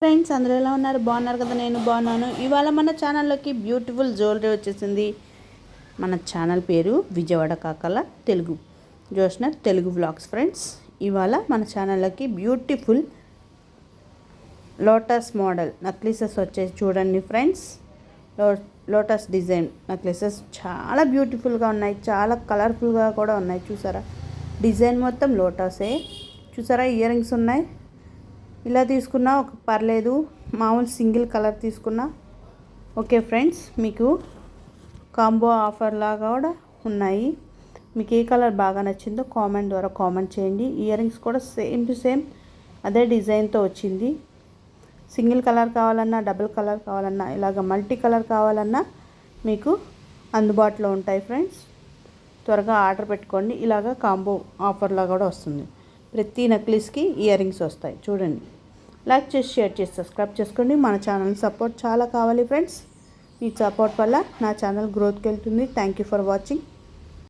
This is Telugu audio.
ఫ్రెండ్స్ అందరూ ఎలా ఉన్నారు? బాగున్నారు కదా? నేను బాగున్నాను. ఇవాళ మన ఛానల్లోకి బ్యూటిఫుల్ జ్యువెలరీ వచ్చేసింది. మన ఛానల్ పేరు విజయవాడ కాకల తెలుగు జోష్నర్ తెలుగు వ్లాగ్స్. ఫ్రెండ్స్ ఇవాళ మన ఛానల్లోకి బ్యూటిఫుల్ లోటస్ మోడల్ నెక్లెసెస్ వచ్చేసి చూడండి ఫ్రెండ్స్. లోటస్ డిజైన్ నెక్లెసెస్ చాలా బ్యూటిఫుల్గా ఉన్నాయి, చాలా కలర్ఫుల్గా కూడా ఉన్నాయి. చూసారా, డిజైన్ మొత్తం లోటసే. చూసారా, ఇయర్ రింగ్స్ ఉన్నాయి. ఇలా తీసుకున్నా ఒక పర్లేదు, మామూలు సింగిల్ కలర్ తీసుకున్నా ఓకే. ఫ్రెండ్స్ మీకు కాంబో ఆఫర్ లాగా కూడా ఉన్నాయి. మీకు ఏ కలర్ బాగా నచ్చిందో కామెంట్ ద్వారా కామెంట్ చేయండి. ఇయర్ రింగ్స్ కూడా సేమ్ టు సేమ్ అదే డిజైన్తో వచ్చింది. సింగిల్ కలర్ కావాలన్నా, డబుల్ కలర్ కావాలన్నా, ఇలాగ మల్టీ కలర్ కావాలన్నా మీకు అందుబాటులో ఉంటాయి. ఫ్రెండ్స్ త్వరగా ఆర్డర్ పెట్టుకోండి. ఇలాగ కాంబో ఆఫర్లా కూడా వస్తుంది. ప్రతి నెక్లెస్కి ఇయర్ రింగ్స్ వస్తాయి. చూడండి, లైక్ చేసి షేర్ చేసి సబ్స్క్రైబ్ చేసుకోండి. మన ఛానల్ సపోర్ట్ చాలా కావాలి ఫ్రెండ్స్. మీ సపోర్ట్ వల్ల నా ఛానల్ గ్రోత్కి వెళ్తుంది. Thank you for watching.